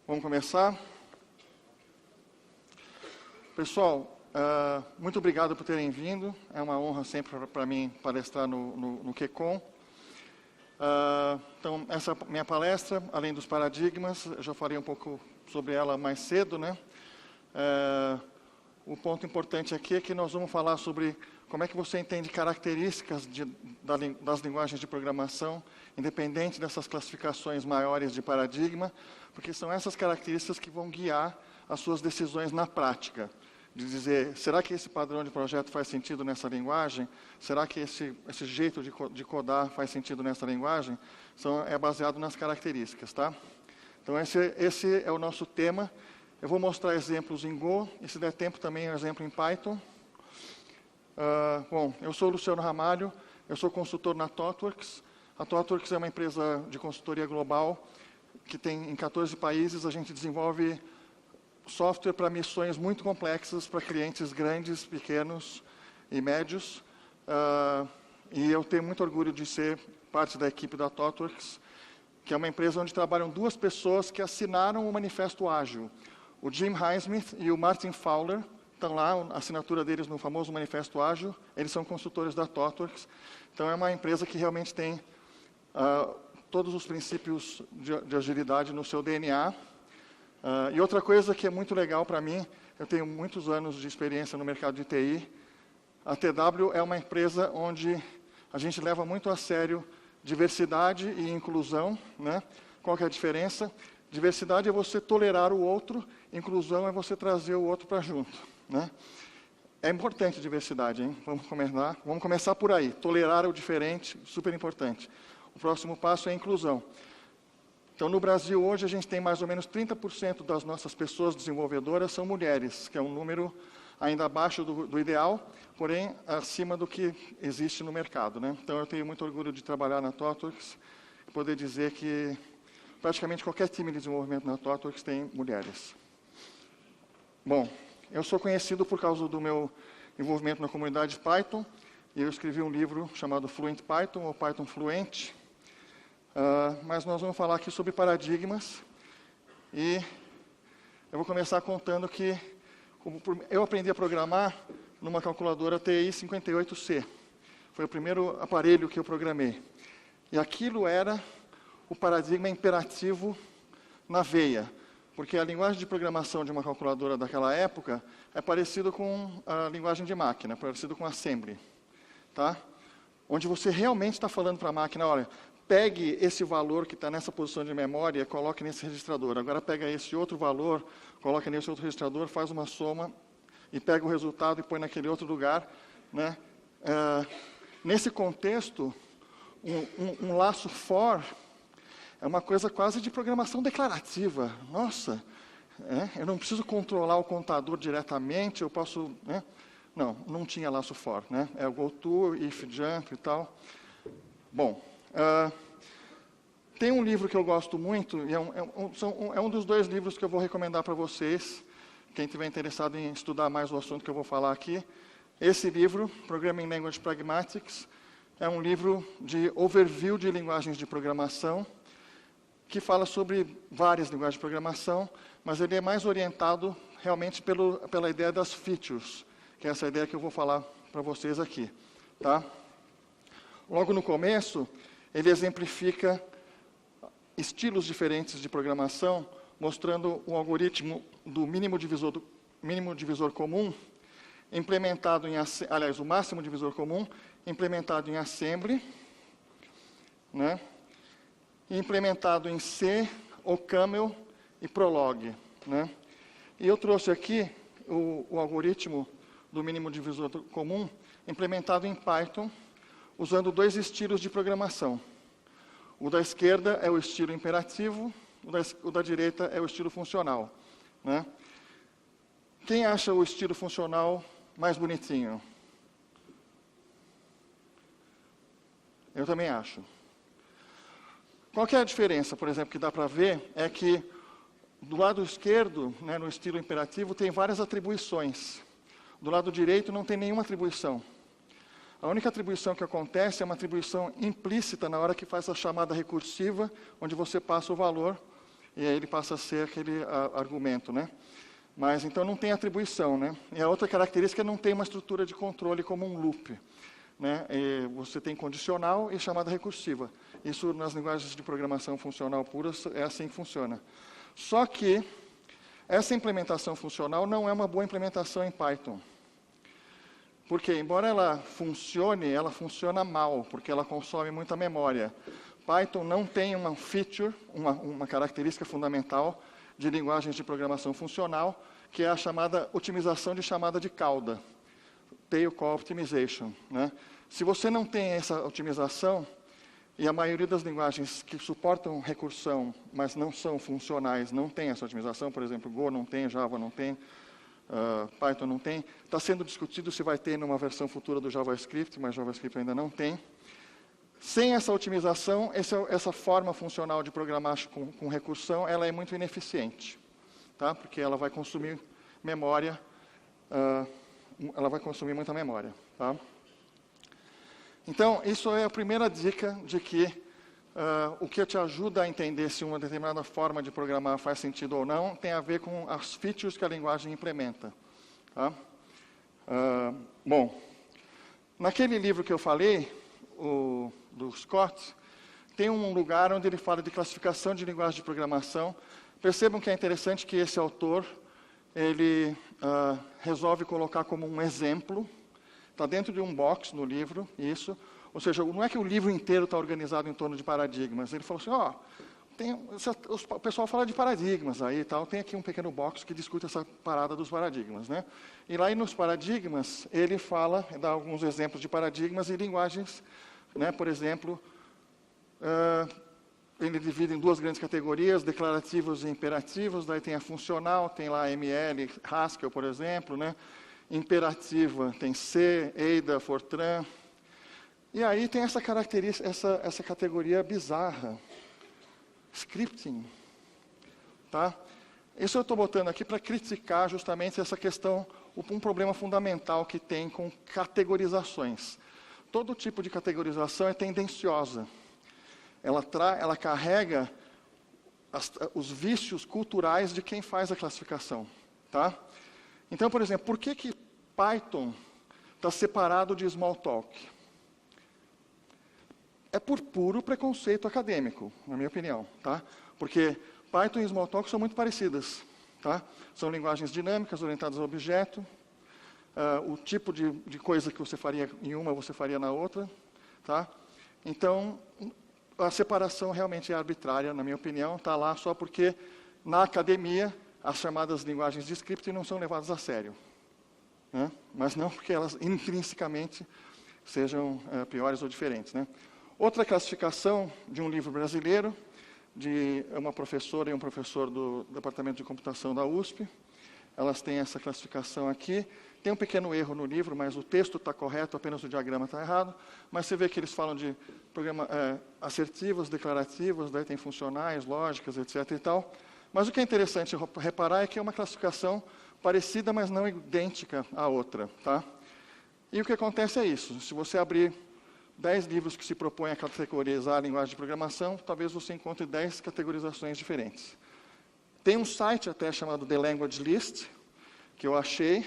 Vamos começar? Pessoal, muito obrigado por terem vindo. É uma honra sempre para mim palestrar no QCon. Então, essa é a minha palestra, além dos paradigmas, eu já falei um pouco sobre ela mais cedo, né? O ponto importante aqui é que nós vamos falar sobre como é que você entende características das linguagens de programação, independente dessas classificações maiores de paradigma, porque são essas características que vão guiar as suas decisões na prática. De dizer, será que esse padrão de projeto faz sentido nessa linguagem? Será que esse jeito de codar faz sentido nessa linguagem? É baseado nas características, tá? Então, esse é o nosso tema. Eu vou mostrar exemplos em Go, e se der tempo também um exemplo em Python. Bom, eu sou o Luciano Ramalho, eu sou consultor na ThoughtWorks. A ThoughtWorks é uma empresa de consultoria global que tem em 14 países. A gente desenvolve software para missões muito complexas, para clientes grandes, pequenos e médios. E eu tenho muito orgulho de ser parte da equipe da ThoughtWorks, que é uma empresa onde trabalham duas pessoas que assinaram o Manifesto Ágil. O Jim Highsmith e o Martin Fowler estão lá, a assinatura deles no famoso Manifesto Ágil. Eles são consultores da ThoughtWorks. Então, é uma empresa que realmente tem todos os princípios de agilidade no seu DNA. E outra coisa que é muito legal para mim, eu tenho muitos anos de experiência no mercado de TI. A TW é uma empresa onde a gente leva muito a sério diversidade e inclusão, né? Qual que é a diferença? Diversidade é você tolerar o outro, inclusão é você trazer o outro para junto, né? É importante diversidade, hein? Vamos começar por aí. Tolerar o diferente, super importante. O próximo passo é a inclusão. Então, no Brasil, hoje, a gente tem mais ou menos 30% das nossas pessoas desenvolvedoras são mulheres, que é um número ainda abaixo do ideal, porém, acima do que existe no mercado, né? Então, eu tenho muito orgulho de trabalhar na ThoughtWorks e poder dizer que praticamente qualquer time de desenvolvimento na ThoughtWorks tem mulheres. Bom, eu sou conhecido por causa do meu envolvimento na comunidade Python, e eu escrevi um livro chamado Fluent Python, ou Python Fluente. Mas nós vamos falar aqui sobre paradigmas, e eu vou começar contando que eu aprendi a programar numa calculadora TI 58C. Foi o primeiro aparelho que eu programei. E aquilo era o paradigma imperativo na veia, porque a linguagem de programação de uma calculadora daquela época é parecido com a linguagem de máquina, parecido com Assembly, tá? Onde você realmente está falando para a máquina, olha, pegue esse valor que está nessa posição de memória e coloque nesse registrador. Agora pega esse outro valor, coloca nesse outro registrador, faz uma soma e pega o resultado e põe naquele outro lugar, né? Nesse contexto, um laço for é uma coisa quase de programação declarativa. Nossa, eu não preciso controlar o contador diretamente, eu posso... né? Não tinha laço for, né? É o goto, if, jump e tal. Bom, tem um livro que eu gosto muito, e é um dos dois livros que eu vou recomendar para vocês, quem estiver interessado em estudar mais o assunto que eu vou falar aqui. Esse livro, Programming Language Pragmatics, é um livro de overview de linguagens de programação, que fala sobre várias linguagens de programação, mas ele é mais orientado realmente pela ideia das features, que é essa ideia que eu vou falar para vocês aqui, tá? Logo no começo, ele exemplifica estilos diferentes de programação, mostrando um algoritmo do mínimo divisor comum, implementado o máximo divisor comum, implementado em Assembly, né? E implementado em C, OCaml e Prolog, né? E eu trouxe aqui o algoritmo do mínimo divisor comum, implementado em Python, usando dois estilos de programação. O da esquerda é o estilo imperativo, o da direita é o estilo funcional, né? Quem acha o estilo funcional mais bonitinho? Eu também acho. Qual que é a diferença, por exemplo, que dá para ver, é que do lado esquerdo, né, no estilo imperativo, tem várias atribuições. Do lado direito não tem nenhuma atribuição. A única atribuição que acontece é uma atribuição implícita na hora que faz a chamada recursiva, onde você passa o valor e aí ele passa a ser aquele argumento, né? Mas, então, não tem atribuição, né? E a outra característica é não tem uma estrutura de controle como um loop, né? E você tem condicional e chamada recursiva. Isso, nas linguagens de programação funcional puras, é assim que funciona. Só que essa implementação funcional não é uma boa implementação em Python. Porque, embora ela funciona mal, porque ela consome muita memória. Python não tem uma feature, uma característica fundamental de linguagens de programação funcional, que é a chamada otimização de chamada de cauda, Tail Call Optimization, né? Se você não tem essa otimização, e a maioria das linguagens que suportam recursão, mas não são funcionais, não tem essa otimização, por exemplo, Go não tem, Java não tem, Python não tem, está sendo discutido se vai ter numa versão futura do JavaScript, mas JavaScript ainda não tem. Sem essa otimização, essa forma funcional de programar com recursão, ela é muito ineficiente, tá? Porque ela vai consumir memória, ela vai consumir muita memória, tá? Então, isso é a primeira dica de que o que te ajuda a entender se uma determinada forma de programar faz sentido ou não, tem a ver com as features que a linguagem implementa, tá? Bom, naquele livro que eu falei, do Scott, tem um lugar onde ele fala de classificação de linguagem de programação. Percebam que é interessante que esse autor, ele resolve colocar como um exemplo, está dentro de um box no livro, isso, ou seja, não é que o livro inteiro está organizado em torno de paradigmas, ele falou assim, o pessoal fala de paradigmas aí e tal, tem aqui um pequeno box que discute essa parada dos paradigmas, né? E lá nos paradigmas, ele dá alguns exemplos de paradigmas e linguagens, né? Por exemplo, ele divide em duas grandes categorias, declarativos e imperativos, daí tem a funcional, tem lá ML, Haskell, por exemplo, né? Imperativa tem C, Ada, Fortran. E aí tem essa característica, essa categoria bizarra, scripting, tá? Isso eu estou botando aqui para criticar justamente essa questão, um problema fundamental que tem com categorizações. Todo tipo de categorização é tendenciosa. Ela carrega os vícios culturais de quem faz a classificação, tá? Então, por exemplo, por que Python está separado de Smalltalk? É por puro preconceito acadêmico, na minha opinião, tá? Porque Python e Smalltalk são muito parecidas, tá? São linguagens dinâmicas, orientadas ao objeto. O tipo de coisa que você faria em uma, você faria na outra, tá? Então, a separação realmente é arbitrária, na minha opinião, está lá só porque, na academia, as chamadas linguagens de scripting não são levadas a sério, né? Mas não porque elas intrinsecamente sejam piores ou diferentes, né? Outra classificação de um livro brasileiro, de uma professora e um professor do Departamento de Computação da USP. Elas têm essa classificação aqui. Tem um pequeno erro no livro, mas o texto está correto, apenas o diagrama está errado. Mas você vê que eles falam de assertivas, declarativas, daí tem funcionais, lógicas, etc. e tal. Mas o que é interessante reparar é que é uma classificação parecida, mas não idêntica à outra, tá? E o que acontece é isso. Se você abrir 10 livros que se propõem a categorizar a linguagem de programação, talvez você encontre 10 categorizações diferentes. Tem um site até chamado The Language List, que eu achei,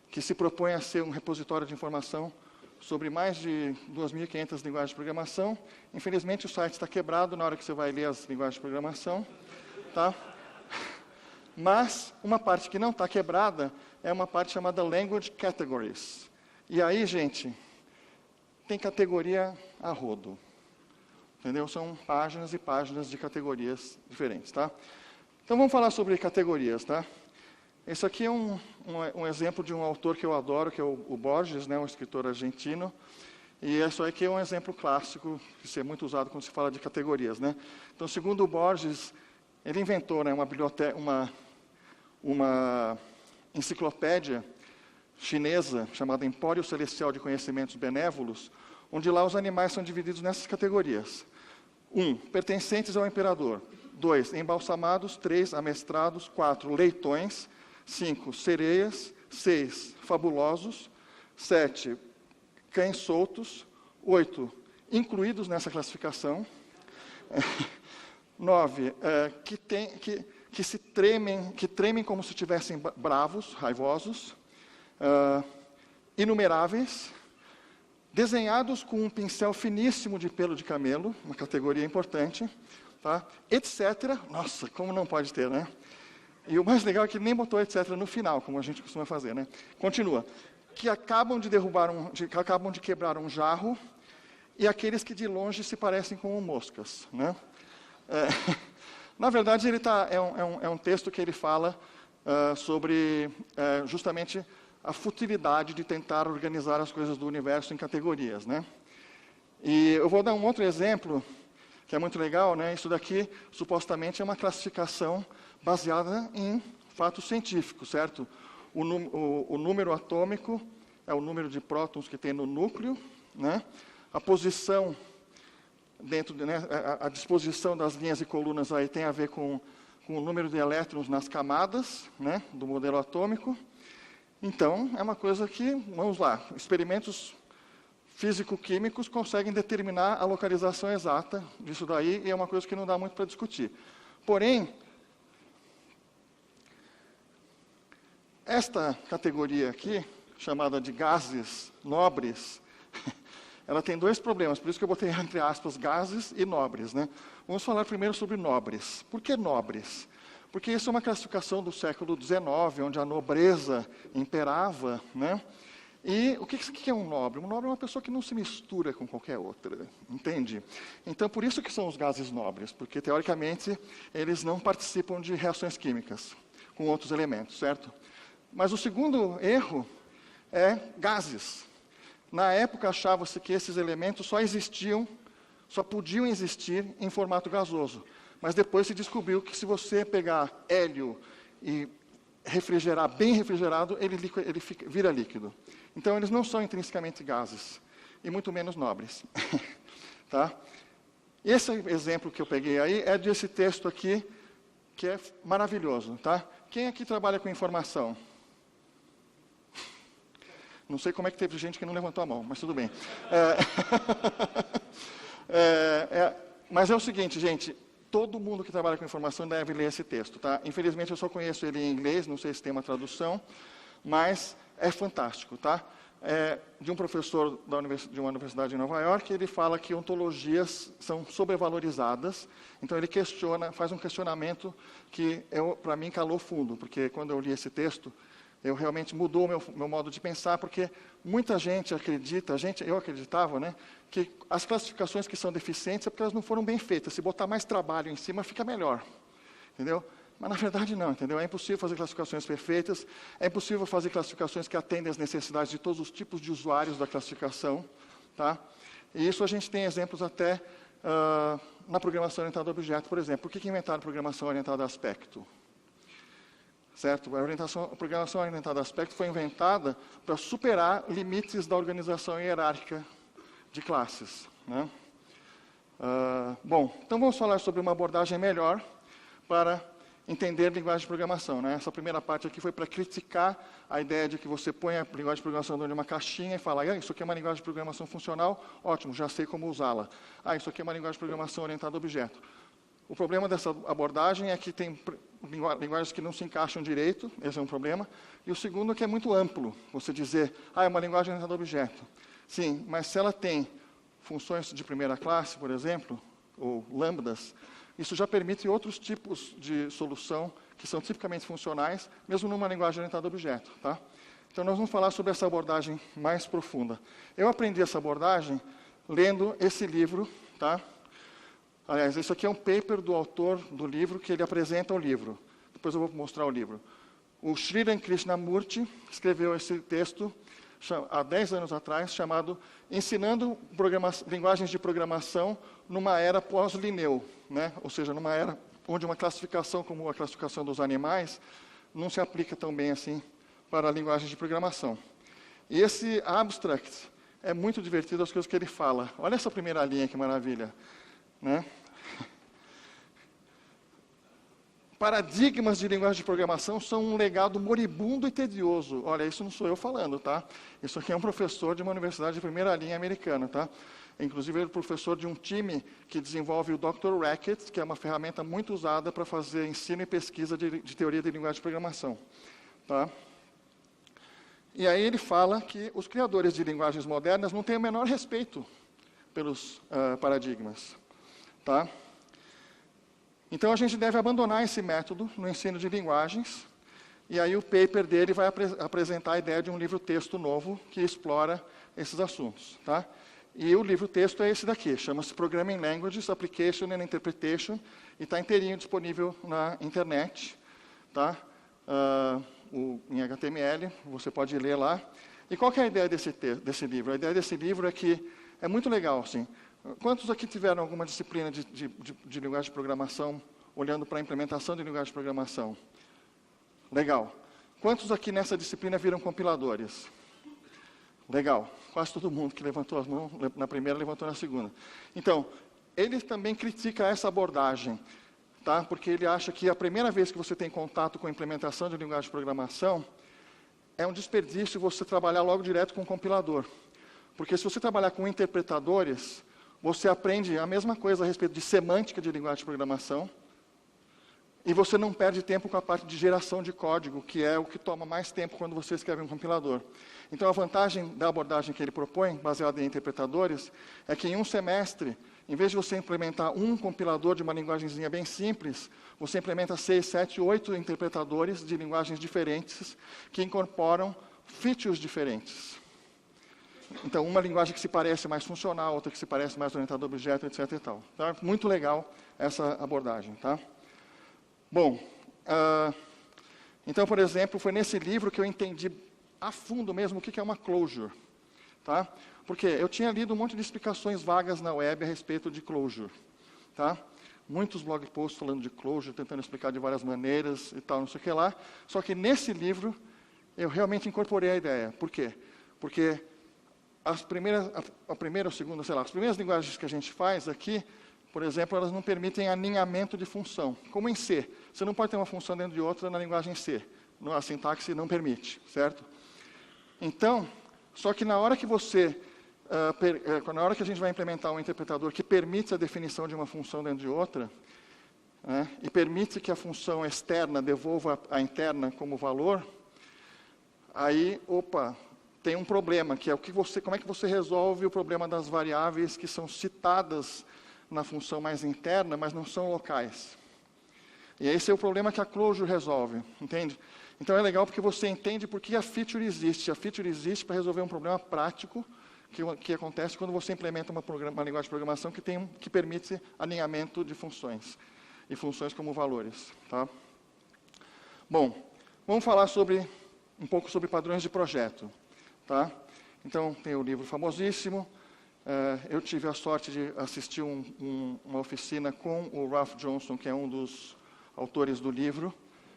que se propõe a ser um repositório de informação sobre mais de 2.500 linguagens de programação. Infelizmente, o site está quebrado na hora que você vai ler as linguagens de programação, tá? Mas uma parte que não está quebrada é uma parte chamada Language Categories. E aí, gente, tem categoria a rodo, entendeu? São páginas e páginas de categorias diferentes, tá? Então, vamos falar sobre categorias, tá? Esse aqui é um exemplo de um autor que eu adoro, que é o Borges, né, um escritor argentino. E isso aqui é um exemplo clássico, que é muito usado quando se fala de categorias, né? Então, segundo o Borges, ele inventou, né, uma enciclopédia chinesa, chamada Empório Celestial de Conhecimentos Benévolos, onde lá os animais são divididos nessas categorias. 1. Pertencentes ao imperador. 2. Embalsamados. 3. Amestrados. 4. Leitões. 5. Sereias. 6. Fabulosos. 7. Cães soltos. 8. Incluídos nessa classificação. 9, que tremem como se estivessem bravos, raivosos, inumeráveis, desenhados com um pincel finíssimo de pelo de camelo, uma categoria importante, tá? Etc. Nossa, como não pode ter, né? E o mais legal é que nem botou etc. no final, como a gente costuma fazer, né? Continua. Que acabam de quebrar um jarro, e aqueles que de longe se parecem com moscas, né? Na verdade, é um texto que ele fala sobre justamente a futilidade de tentar organizar as coisas do universo em categorias, né? E eu vou dar um outro exemplo, que é muito legal, né? Isso daqui, supostamente, é uma classificação baseada em fatos científicos, certo? O número atômico é o número de prótons que tem no núcleo, né? A posição a disposição das linhas e colunas aí tem a ver com o número de elétrons nas camadas, né, do modelo atômico. Então, é uma coisa que, vamos lá, experimentos físico-químicos conseguem determinar a localização exata disso daí, e é uma coisa que não dá muito para discutir. Porém, esta categoria aqui, chamada de gases nobres, ela tem dois problemas, por isso que eu botei entre aspas gases e nobres, né? Vamos falar primeiro sobre nobres. Por que nobres? Porque isso é uma classificação do século XIX, onde a nobreza imperava, né? E o que é um nobre? Um nobre é uma pessoa que não se mistura com qualquer outra, entende? Então, por isso que são os gases nobres, porque, teoricamente, eles não participam de reações químicas com outros elementos, certo? Mas o segundo erro é gases. Na época, achava-se que esses elementos só podiam existir em formato gasoso. Mas depois se descobriu que se você pegar hélio e refrigerar bem refrigerado, ele vira líquido. Então, eles não são intrinsecamente gases, e muito menos nobres. Tá? Esse exemplo que eu peguei aí é desse texto aqui, que é maravilhoso. Tá? Quem aqui trabalha com informação? Não sei como é que teve gente que não levantou a mão, mas tudo bem. Mas é o seguinte, gente, todo mundo que trabalha com informação deve ler esse texto, tá? Infelizmente, eu só conheço ele em inglês, não sei se tem uma tradução, mas é fantástico, tá? De um professor de uma universidade de Nova York, ele fala que ontologias são sobrevalorizadas, então ele faz um questionamento que, para mim, calou fundo, porque quando eu li esse texto, realmente mudou o meu modo de pensar, porque muita gente acredita, eu acreditava, né, que as classificações que são deficientes é porque elas não foram bem feitas. Se botar mais trabalho em cima, fica melhor. Entendeu? Mas, na verdade, não. Entendeu? É impossível fazer classificações perfeitas, é impossível fazer classificações que atendem às necessidades de todos os tipos de usuários da classificação. Tá? E isso a gente tem exemplos até na programação orientada a objeto, por exemplo. Por que inventaram programação orientada a aspecto? Certo? A programação orientada a aspecto foi inventada para superar limites da organização hierárquica de classes, né? Bom, então vamos falar sobre uma abordagem melhor para entender linguagem de programação, né? Essa primeira parte aqui foi para criticar a ideia de que você põe a linguagem de programação dentro de uma caixinha e fala, isso aqui é uma linguagem de programação funcional, ótimo, já sei como usá-la. Isso aqui é uma linguagem de programação orientada a objeto. O problema dessa abordagem é que tem linguagens que não se encaixam direito, esse é um problema. E o segundo é que é muito amplo, você dizer, é uma linguagem orientada a objeto. Sim, mas se ela tem funções de primeira classe, por exemplo, ou lambdas, isso já permite outros tipos de solução que são tipicamente funcionais, mesmo numa linguagem orientada a objeto. Tá? Então, nós vamos falar sobre essa abordagem mais profunda. Eu aprendi essa abordagem lendo esse livro, tá? Aliás, isso aqui é um paper do autor do livro, que ele apresenta o livro. Depois eu vou mostrar o livro. O Sridhar Krishnamurti escreveu esse texto há 10 anos atrás, chamado Ensinando Linguagens de Programação numa Era Pós-Linneu, né? Ou seja, numa era onde uma classificação como a classificação dos animais não se aplica tão bem assim para a linguagem de programação. E esse abstract é muito divertido as coisas que ele fala. Olha essa primeira linha, que maravilha. Né? Paradigmas de linguagem de programação são um legado moribundo e tedioso. Olha, isso não sou eu falando, tá? Isso aqui é um professor de uma universidade de primeira linha americana, tá? Inclusive, ele é professor de um time que desenvolve o Dr. Racket, que é uma ferramenta muito usada para fazer ensino e pesquisa de teoria de linguagem de programação. Tá? E aí ele fala que os criadores de linguagens modernas não têm o menor respeito pelos paradigmas. Tá? Então, a gente deve abandonar esse método no ensino de linguagens, e aí o paper dele vai apresentar a ideia de um livro-texto novo que explora esses assuntos. Tá? E o livro-texto é esse daqui, chama-se Programming Languages, Application and Interpretation, e está inteirinho disponível na internet, tá? Em HTML, você pode ler lá. E qual que é a ideia desse livro? A ideia desse livro é que é muito legal, assim. Quantos aqui tiveram alguma disciplina de linguagem de programação, olhando para a implementação de linguagem de programação? Legal. Quantos aqui nessa disciplina viram compiladores? Legal. Quase todo mundo que levantou as mãos na primeira, levantou na segunda. Então, ele também critica essa abordagem, tá? Porque ele acha que a primeira vez que você tem contato com a implementação de linguagem de programação, é um desperdício você trabalhar logo direto com o compilador. Porque se você trabalhar com interpretadores, você aprende a mesma coisa a respeito de semântica de linguagem de programação, e você não perde tempo com a parte de geração de código, que é o que toma mais tempo quando você escreve um compilador. Então, a vantagem da abordagem que ele propõe, baseada em interpretadores, é que em um semestre, em vez de você implementar um compilador de uma linguagemzinha bem simples, você implementa 6, 7, 8 interpretadores de linguagens diferentes que incorporam features diferentes. Então, uma linguagem que se parece mais funcional, outra que se parece mais orientada a objeto, etc. E tal. Tá? Muito legal essa abordagem. Tá? Bom, então, por exemplo, foi nesse livro que eu entendi a fundo mesmo o que é uma closure. Tá? Porque eu tinha lido um monte de explicações vagas na web a respeito de closure. Tá? Muitos blog posts falando de closure, tentando explicar de várias maneiras e tal, não sei o que lá. Só que nesse livro, eu realmente incorporei a ideia. Por quê? Porque a primeira ou segunda, sei lá, as primeiras linguagens que a gente faz aqui, por exemplo, elas não permitem alinhamento de função, como em C. Você não pode ter uma função dentro de outra na linguagem C. A sintaxe não permite, certo? Então, só que na hora que na hora que a gente vai implementar um interpretador que permite a definição de uma função dentro de outra, né, e permite que a função externa devolva a interna como valor, aí, tem um problema, que é como é que você resolve o problema das variáveis que são citadas na função mais interna, mas não são locais. E esse é o problema que a closure resolve, entende? Então é legal porque você entende por que a feature existe. A feature existe para resolver um problema prático que acontece quando você implementa uma linguagem de programação que permite alinhamento de funções, e funções como valores. Tá? Bom, vamos falar um pouco sobre padrões de projeto. Tá? Então, tem o livro famosíssimo. Eu tive a sorte de assistir uma oficina com o Ralph Johnson, que é um dos autores do livro,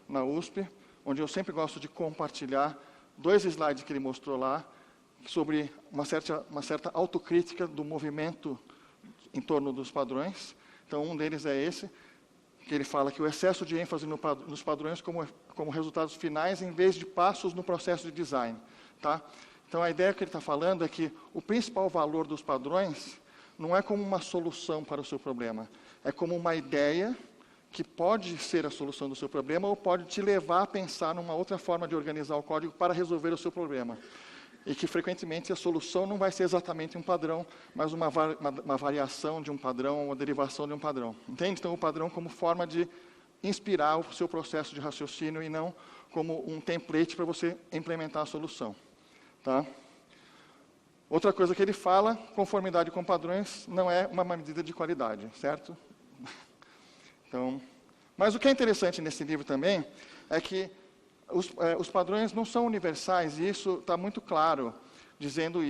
na USP, onde eu sempre gosto de compartilhar 2 slides que ele mostrou lá, sobre uma certa autocrítica do movimento em torno dos padrões. Então, um deles é esse, que ele fala que o excesso de ênfase nos padrões como resultados finais, em vez de passos no processo de design. Tá? Então, a ideia que ele está falando é que o principal valor dos padrões não é como uma solução para o seu problema, é como uma ideia que pode ser a solução do seu problema ou pode te levar a pensar numa outra forma de organizar o código para resolver o seu problema. E que, frequentemente, a solução não vai ser exatamente um padrão, mas uma variação de um padrão, uma derivação de um padrão. Entende? Então, o padrão como forma de inspirar o seu processo de raciocínio e não como um template para você implementar a solução. Tá? Outra coisa que ele fala, conformidade com padrões não é uma medida de qualidade, certo? Então, mas o que é interessante nesse livro também é que os padrões não são universais, e isso está muito claro, dizendo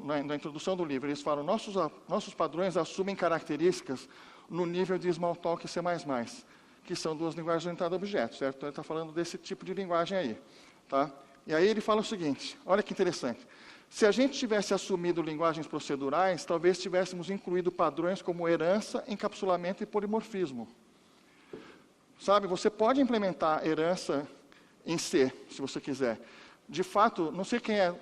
na introdução do livro. Eles falam, nossos padrões assumem características no nível de Smalltalk e C++, que são 2 linguagens orientadas a objetos, certo? Então, ele está falando desse tipo de linguagem aí. Tá? E aí ele fala o seguinte, olha que interessante. Se a gente tivesse assumido linguagens procedurais, talvez tivéssemos incluído padrões como herança, encapsulamento e polimorfismo. Sabe, você pode implementar herança em C, se você quiser. De fato, não sei quem é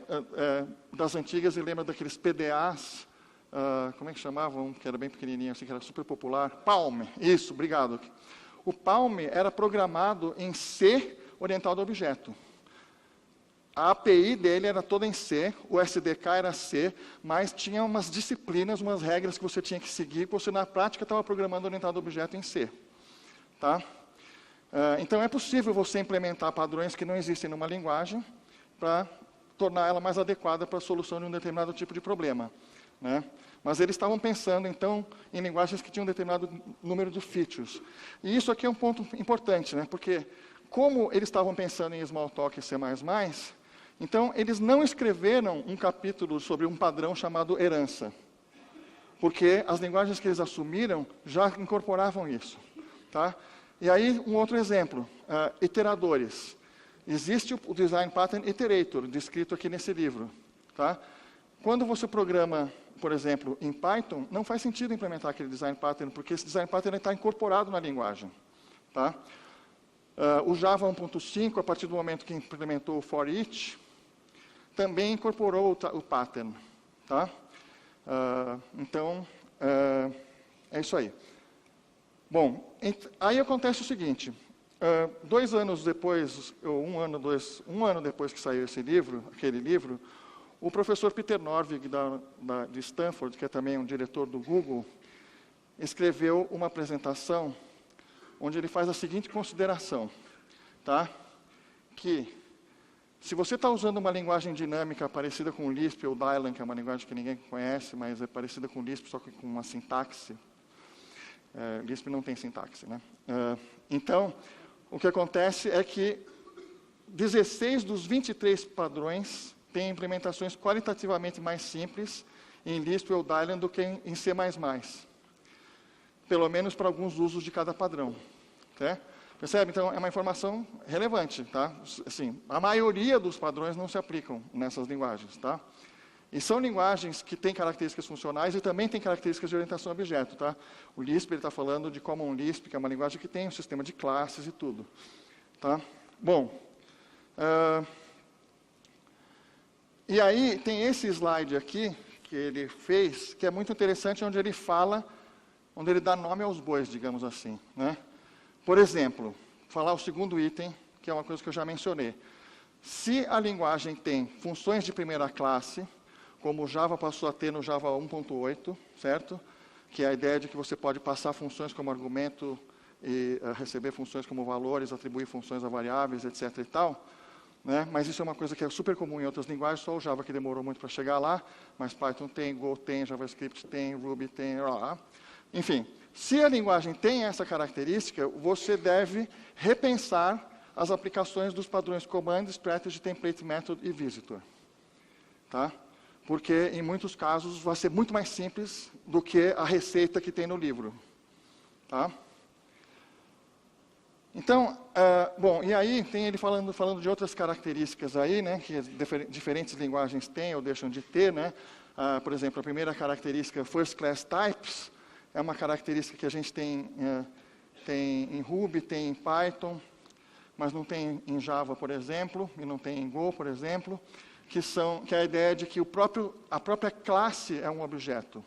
das antigas e lembra daqueles PDAs como é que chamavam, que era bem pequenininho, assim, que era super popular? Palm, isso, obrigado. O Palm era programado em C orientado a objeto. A API dele era toda em C, o SDK era C, mas tinha umas disciplinas, umas regras que você tinha que seguir, que você na prática estava programando orientado a objeto em C. Tá? Então é possível você implementar padrões que não existem numa linguagem para tornar ela mais adequada para a solução de um determinado tipo de problema. Né? Mas eles estavam pensando, então, em linguagens que tinham um determinado número de features. E isso aqui é um ponto importante, né? Porque como eles estavam pensando em Smalltalk e C++, então eles não escreveram um capítulo sobre um padrão chamado herança. Porque as linguagens que eles assumiram já incorporavam isso. Tá? E aí, um outro exemplo, iteradores. Existe o Design Pattern Iterator, descrito aqui nesse livro. Tá? Quando você programa, por exemplo, em Python, não faz sentido implementar aquele Design Pattern, porque esse Design Pattern está incorporado na linguagem. Tá? O Java 1.5, a partir do momento que implementou o For Each, também incorporou o pattern. Tá? Então, é isso aí. Bom, aí acontece o seguinte, 2 anos depois, ou um ano depois que saiu aquele livro, o professor Peter Norvig, de Stanford, que é também um diretor do Google, escreveu uma apresentação onde ele faz a seguinte consideração, tá? Que se você está usando uma linguagem dinâmica parecida com o Lisp ou Dylan, que é uma linguagem que ninguém conhece, mas é parecida com o Lisp, só que com uma sintaxe, Lisp não tem sintaxe, né? Então, o que acontece é que 16 dos 23 padrões têm implementações qualitativamente mais simples em Lisp ou Dylan do que em C++. Pelo menos para alguns usos de cada padrão. Tá? Percebe? Então, é uma informação relevante. Tá? Assim, a maioria dos padrões não se aplicam nessas linguagens. Tá? E são linguagens que têm características funcionais e também têm características de orientação a objeto. Tá? O Lisp está falando de Common Lisp, que é uma linguagem que tem um sistema de classes e tudo. Tá? Bom, e aí tem esse slide aqui, que ele fez, que é muito interessante, onde ele dá nome aos bois, digamos assim. Né? Por exemplo, falar o segundo item, que é uma coisa que eu já mencionei. Se a linguagem tem funções de primeira classe, como o Java passou a ter no Java 1.8, certo? Que é a ideia de que você pode passar funções como argumento e receber funções como valores, atribuir funções a variáveis, etc. e tal. Né? Mas isso é uma coisa que é super comum em outras linguagens, só o Java que demorou muito para chegar lá, mas Python tem, Go tem, JavaScript tem, Ruby tem, enfim. Se a linguagem tem essa característica, você deve repensar as aplicações dos padrões Command, Strategy, Template, Method e Visitor. Tá? Porque, em muitos casos, vai ser muito mais simples do que a receita que tem no livro. Tá? Então, bom, e aí tem ele falando de outras características aí, né, que diferentes linguagens têm ou deixam de ter, né? Por exemplo, a primeira característica, First Class Types, é uma característica que a gente tem em Ruby, tem em Python, mas não tem em Java, por exemplo, e não tem em Go, por exemplo, que é a ideia de que a própria classe é um objeto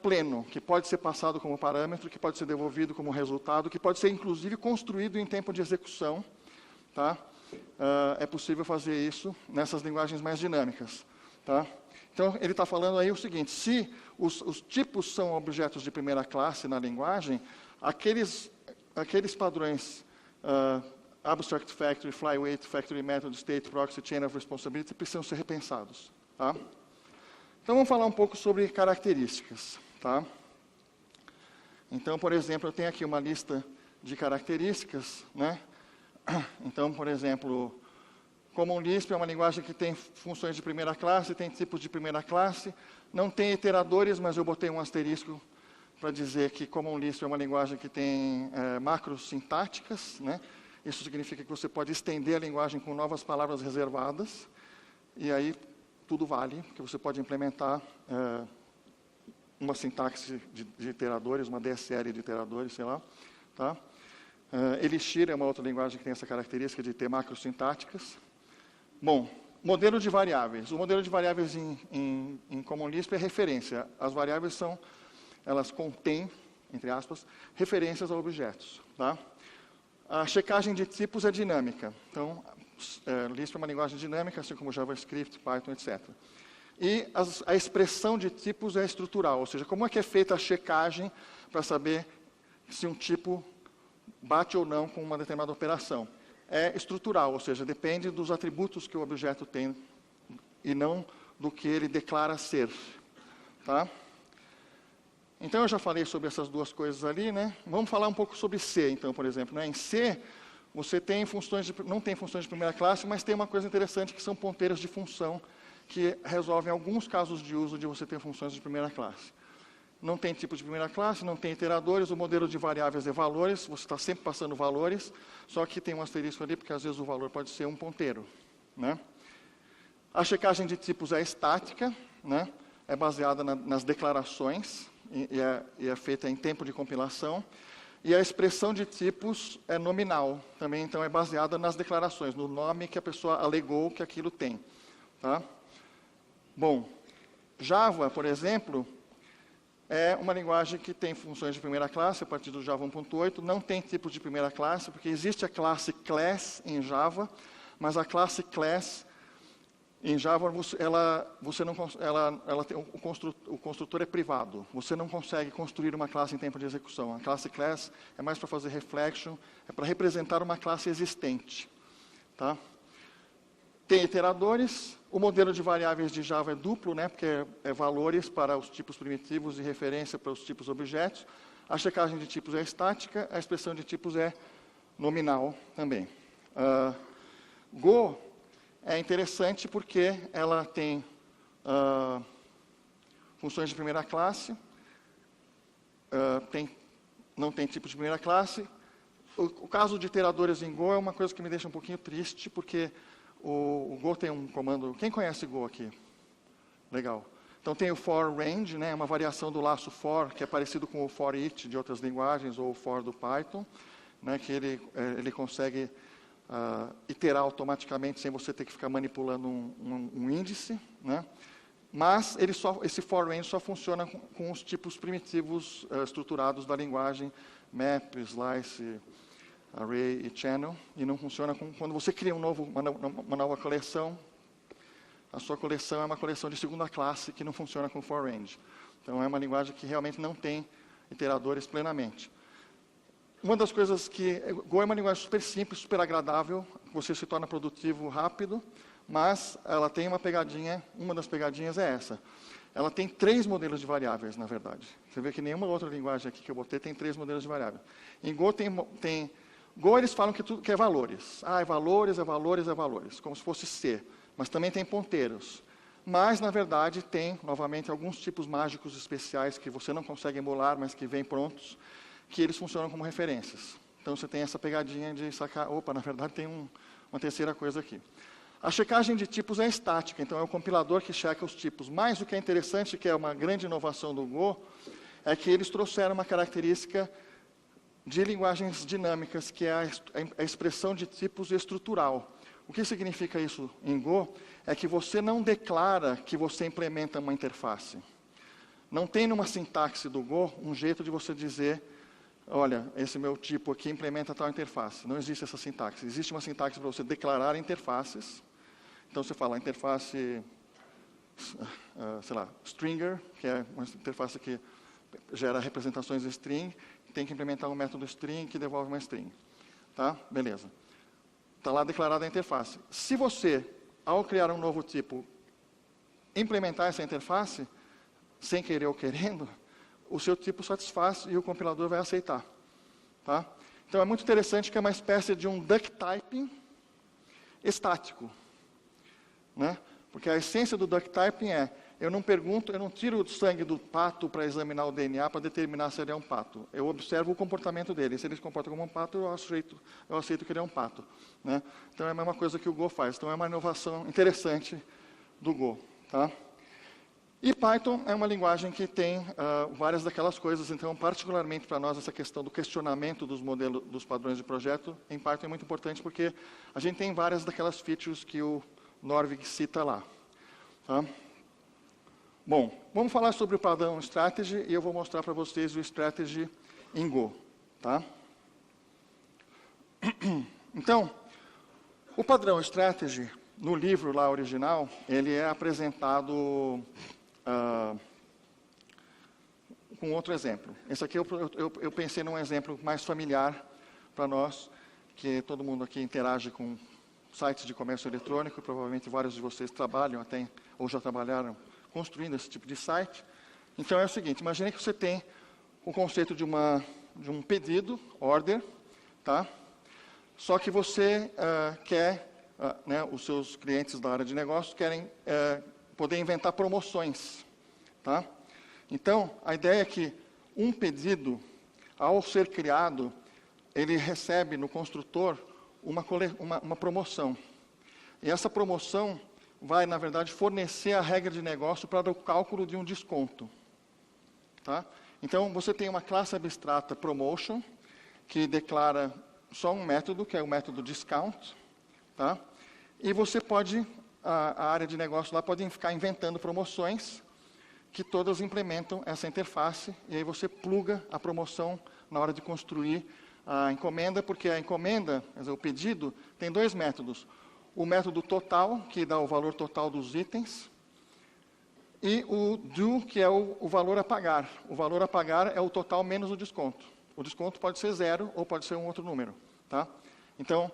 pleno, que pode ser passado como parâmetro, que pode ser devolvido como resultado, que pode ser, inclusive, construído em tempo de execução. Tá? É possível fazer isso nessas linguagens mais dinâmicas. Tá? Então, ele está falando aí o seguinte, se os tipos são objetos de primeira classe na linguagem, aqueles padrões Abstract Factory, Flyweight, Factory Method, State, Proxy, Chain of Responsibility precisam ser repensados. Tá? Então, vamos falar um pouco sobre características. Tá? Então, por exemplo, eu tenho aqui uma lista de características. Né? Então, por exemplo, Common Lisp é uma linguagem que tem funções de primeira classe, tem tipos de primeira classe, não tem iteradores, mas eu botei um asterisco para dizer que Common Lisp é uma linguagem que tem macros sintáticas. Né? Isso significa que você pode estender a linguagem com novas palavras reservadas, e aí tudo vale, porque você pode implementar uma sintaxe de iteradores, uma DSL de iteradores, sei lá. Tá? Elixir é uma outra linguagem que tem essa característica de ter macros sintáticas. Bom, Modelo de variáveis. O modelo de variáveis em Common Lisp é referência. As variáveis elas contêm, entre aspas, referências a objetos. Tá? A checagem de tipos é dinâmica. Então, Lisp é uma linguagem dinâmica, assim como JavaScript, Python, etc. E a expressão de tipos é estrutural, ou seja, como é que é feita a checagem para saber se um tipo bate ou não com uma determinada operação. É estrutural, ou seja, depende dos atributos que o objeto tem e não do que ele declara ser. Tá? Então, eu já falei sobre essas duas coisas ali, né? Vamos falar um pouco sobre C, então, por exemplo. Né? Em C, você tem não tem funções de primeira classe, mas tem uma coisa interessante que são ponteiros de função que resolvem alguns casos de uso de você ter funções de primeira classe. Não tem tipo de primeira classe, não tem iteradores, o modelo de variáveis é valores, você está sempre passando valores, só que tem um asterisco ali, porque às vezes o valor pode ser um ponteiro. Né? A checagem de tipos é estática, né? É baseada nas declarações, e é feita em tempo de compilação, e a expressão de tipos é nominal, também então é baseada nas declarações, no nome que a pessoa alegou que aquilo tem. Tá? Bom, Java, por exemplo, é uma linguagem que tem funções de primeira classe, a partir do Java 1.8, não tem tipos de primeira classe, porque existe a classe class em Java, mas a classe class em Java, o construtor é privado. Você não consegue construir uma classe em tempo de execução. A classe class é mais para fazer reflection, é para representar uma classe existente. Tá? Tem iteradores. O modelo de variáveis de Java é duplo, né, porque é valores para os tipos primitivos e referência para os tipos objetos. A checagem de tipos é estática, a expressão de tipos é nominal também. Go é interessante porque ela tem funções de primeira classe, não tem tipo de primeira classe. O caso de iteradores em Go é uma coisa que me deixa um pouquinho triste, porque o Go tem um comando... Quem conhece Go aqui? Legal. Então tem o for range, né, uma variação do laço for, que é parecido com o for each de outras linguagens, ou o for do Python, né, que ele consegue iterar automaticamente sem você ter que ficar manipulando um índice. Né? Mas esse for range só funciona com os tipos primitivos estruturados da linguagem, map, slice, array e channel, e não funciona quando você cria uma nova coleção. A sua coleção é uma coleção de segunda classe que não funciona com for range. Então, é uma linguagem que realmente não tem iteradores plenamente. Uma das coisas que... Go é uma linguagem super simples, super agradável, você se torna produtivo rápido, mas ela tem uma pegadinha, uma das pegadinhas é essa. Ela tem 3 modelos de variáveis, na verdade. Você vê que nenhuma outra linguagem aqui que eu botei tem 3 modelos de variáveis. Em Go Go, eles falam que tudo que é valores. É valores, é valores, é valores, como se fosse C. Mas também tem ponteiros. Mas, na verdade, tem, novamente, alguns tipos mágicos especiais que você não consegue emular, mas que vêm prontos, que eles funcionam como referências. Então, você tem essa pegadinha de sacar, opa, na verdade, tem uma terceira coisa aqui. A checagem de tipos é estática, então é o compilador que checa os tipos. Mas o que é interessante, que é uma grande inovação do Go, é que eles trouxeram uma característica de linguagens dinâmicas, que é a expressão de tipos estrutural. O que significa isso em Go? É que você não declara que você implementa uma interface. Não tem numa sintaxe do Go um jeito de você dizer, olha, esse meu tipo aqui implementa tal interface. Não existe essa sintaxe. Existe uma sintaxe para você declarar interfaces. Então, você fala interface, sei lá, stringer, que é uma interface que gera representações string, tem que implementar um método string que devolve uma string. Tá? Beleza. Está lá declarada a interface. Se você, ao criar um novo tipo, implementar essa interface, sem querer ou querendo, o seu tipo satisfaz e o compilador vai aceitar. Tá? Então, é muito interessante que é uma espécie de um duck typing estático. Né? Porque a essência do duck typing é, eu não tiro o sangue do pato para examinar o DNA para determinar se ele é um pato. Eu observo o comportamento dele. Se ele se comporta como um pato, eu aceito que ele é um pato. Né? Então, é a mesma coisa que o Go faz. Então, é uma inovação interessante do Go. Tá? E Python é uma linguagem que tem várias daquelas coisas. Então, particularmente para nós, essa questão do questionamento dos modelos, dos padrões de projeto, em Python é muito importante porque a gente tem várias daquelas features que o Norvig cita lá. Tá? Bom, vamos falar sobre o padrão Strategy e eu vou mostrar para vocês o Strategy em Go. Tá? Então, o padrão Strategy, no livro lá original, ele é apresentado com outro exemplo. Esse aqui eu pensei num exemplo mais familiar para nós, que todo mundo aqui interage com sites de comércio eletrônico, provavelmente vários de vocês trabalham até, ou já trabalharam construindo esse tipo de site. Então é o seguinte, imagine que você tem o conceito de um pedido, order, tá? Só que você quer, né, os seus clientes da área de negócios querem poder inventar promoções, tá? Então, a ideia é que um pedido, ao ser criado, ele recebe no construtor uma promoção. E essa promoção vai, na verdade, fornecer a regra de negócio para o cálculo de um desconto. Tá? Então, você tem uma classe abstrata promotion, que declara só um método, que é o método discount. Tá? E você pode, a área de negócio lá pode ficar inventando promoções, que todas implementam essa interface, e aí você pluga a promoção na hora de construir a encomenda, porque a encomenda, quer dizer, o pedido, tem dois métodos. O método total, que dá o valor total dos itens, e o do, que é o valor a pagar. O valor a pagar é o total menos o desconto. O desconto pode ser 0 ou pode ser um outro número. Tá? Então,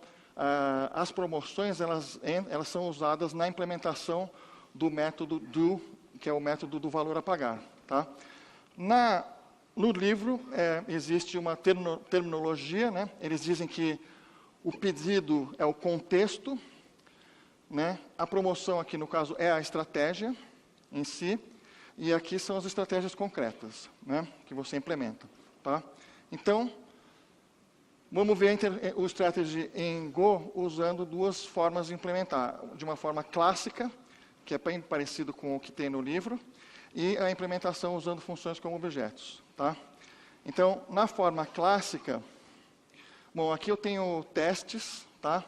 as promoções, elas são usadas na implementação do método do, que é o método do valor a pagar. Tá? No livro, existe uma terminologia, né? Eles dizem que o pedido é o contexto, né? A promoção aqui, no caso, é a estratégia em si, e aqui são as estratégias concretas, né? Que você implementa. Tá? Então, vamos ver o Strategy em Go usando duas formas de implementar. De uma forma clássica, que é bem parecido com o que tem no livro, e a implementação usando funções como objetos. Tá? Então, na forma clássica, bom, aqui eu tenho testes, tá?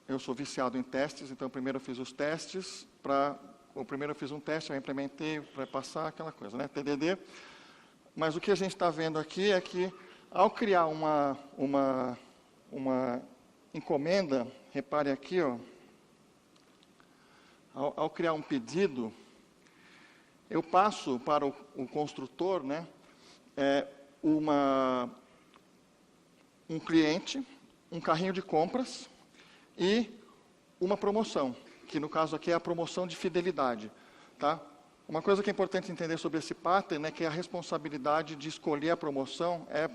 Eu sou viciado em testes, então primeiro eu fiz os testes, primeiro eu fiz um teste, eu implementei para passar aquela coisa, né? TDD. Mas o que a gente está vendo aqui é que, ao criar uma encomenda, repare aqui, ó, ao criar um pedido, eu passo para o construtor, né, um cliente, um carrinho de compras e uma promoção, que no caso aqui é a promoção de fidelidade. Tá? Uma coisa que é importante entender sobre esse pattern é que a responsabilidade de escolher a promoção é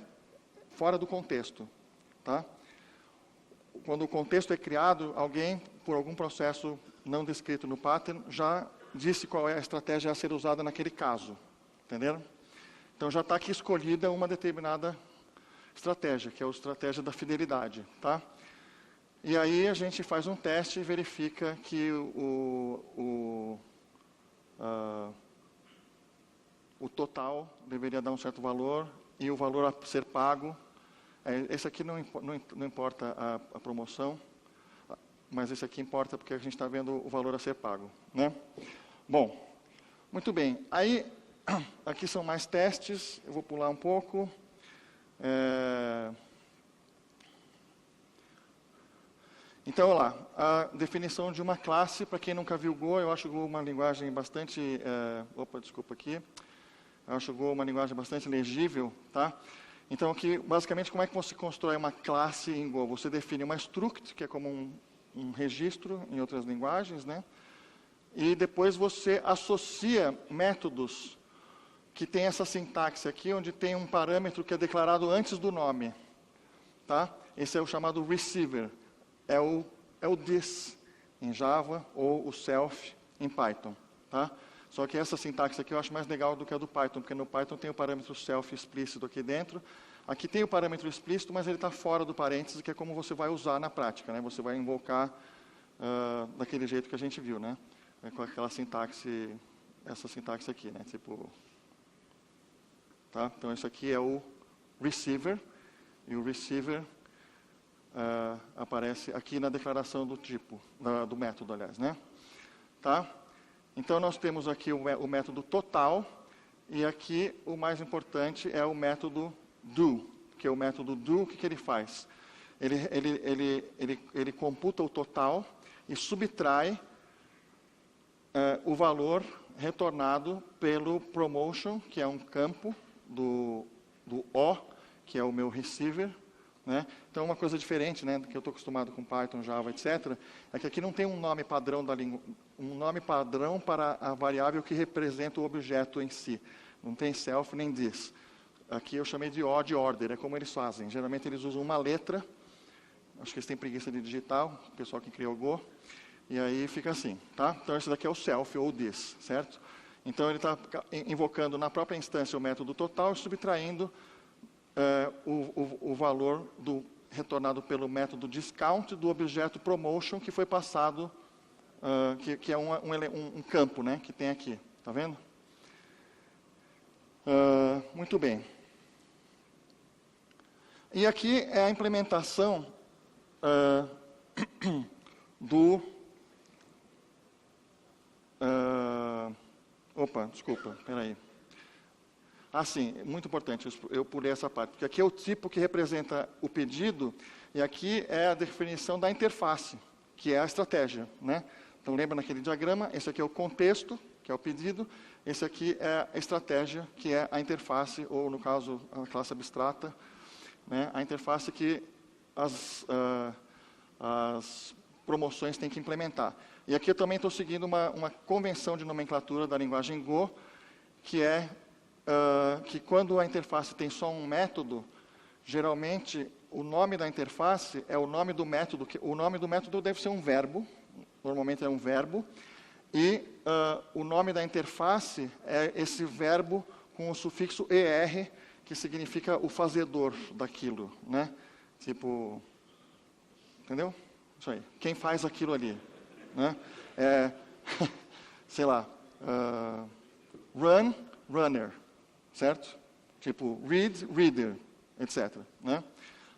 fora do contexto. Tá? Quando o contexto é criado, alguém, por algum processo não descrito no pattern, já disse qual é a estratégia a ser usada naquele caso. Entenderam? Então, já está aqui escolhida uma determinada estratégia, que é a estratégia da fidelidade. Tá? E aí, a gente faz um teste e verifica que o total deveria dar um certo valor e o valor a ser pago. Esse aqui não importa a promoção, mas esse aqui importa porque a gente está vendo o valor a ser pago. Né? Bom, muito bem. Aí, aqui são mais testes, eu vou pular um pouco. Então, olha lá, a definição de uma classe, para quem nunca viu Go, eu acho Go uma linguagem bastante... desculpa aqui. Eu acho Go uma linguagem bastante legível, tá? Então, aqui, basicamente, como é que você constrói uma classe em Go? Você define uma struct, que é como um registro em outras linguagens, né? E depois você associa métodos que tem essa sintaxe aqui, onde tem um parâmetro que é declarado antes do nome. Tá? Esse é o chamado receiver. É o this em Java ou o self em Python. Tá? Só que essa sintaxe aqui eu acho mais legal do que a do Python, porque no Python tem o parâmetro self explícito aqui dentro. Aqui tem o parâmetro explícito, mas ele está fora do parênteses, que é como você vai usar na prática. Né? Você vai invocar daquele jeito que a gente viu, né? Com aquela sintaxe, essa sintaxe aqui, né? Tipo, tá? Então, isso aqui é o receiver, e o receiver aparece aqui na declaração do tipo, do método, aliás, né? Tá? Então, nós temos aqui o método total, e aqui o mais importante é o método do, que é o método do, o que ele faz? Ele computa o total e subtrai o valor retornado pelo promotion, que é um campo do O, que é o meu receiver, né? Então, uma coisa diferente, né, que eu estou acostumado com Python, Java, etc., é que aqui não tem um nome padrão um nome padrão para a variável que representa o objeto em si. Não tem self nem this. Aqui eu chamei de O de order, é como eles fazem. Geralmente eles usam uma letra, acho que eles têm preguiça de digitar, o pessoal que criou o Go, e aí fica assim, tá? Então, esse daqui é o self ou this, certo? Então, ele está invocando na própria instância o método total e subtraindo o valor retornado pelo método discount do objeto promotion que foi passado, que é um campo, né, que tem aqui. Está vendo? Muito bem. E aqui é a implementação do... desculpa, peraí. Sim, muito importante, eu pulei essa parte, porque aqui é o tipo que representa o pedido, e aqui é a definição da interface, que é a estratégia, né? Então, lembra naquele diagrama, esse aqui é o contexto, que é o pedido, esse aqui é a estratégia, que é a interface, ou no caso, a classe abstrata, né? A interface que as promoções têm que implementar. E aqui eu também estou seguindo uma convenção de nomenclatura da linguagem Go, que é que quando a interface tem só um método, geralmente o nome da interface é o nome do método. O nome do método deve ser um verbo, normalmente é um verbo, e o nome da interface é esse verbo com o sufixo ER, que significa o fazedor daquilo, né? Tipo, entendeu? Isso aí, quem faz aquilo ali, né? Sei lá, run, runner. Certo? Tipo, read, reader, etc. Né?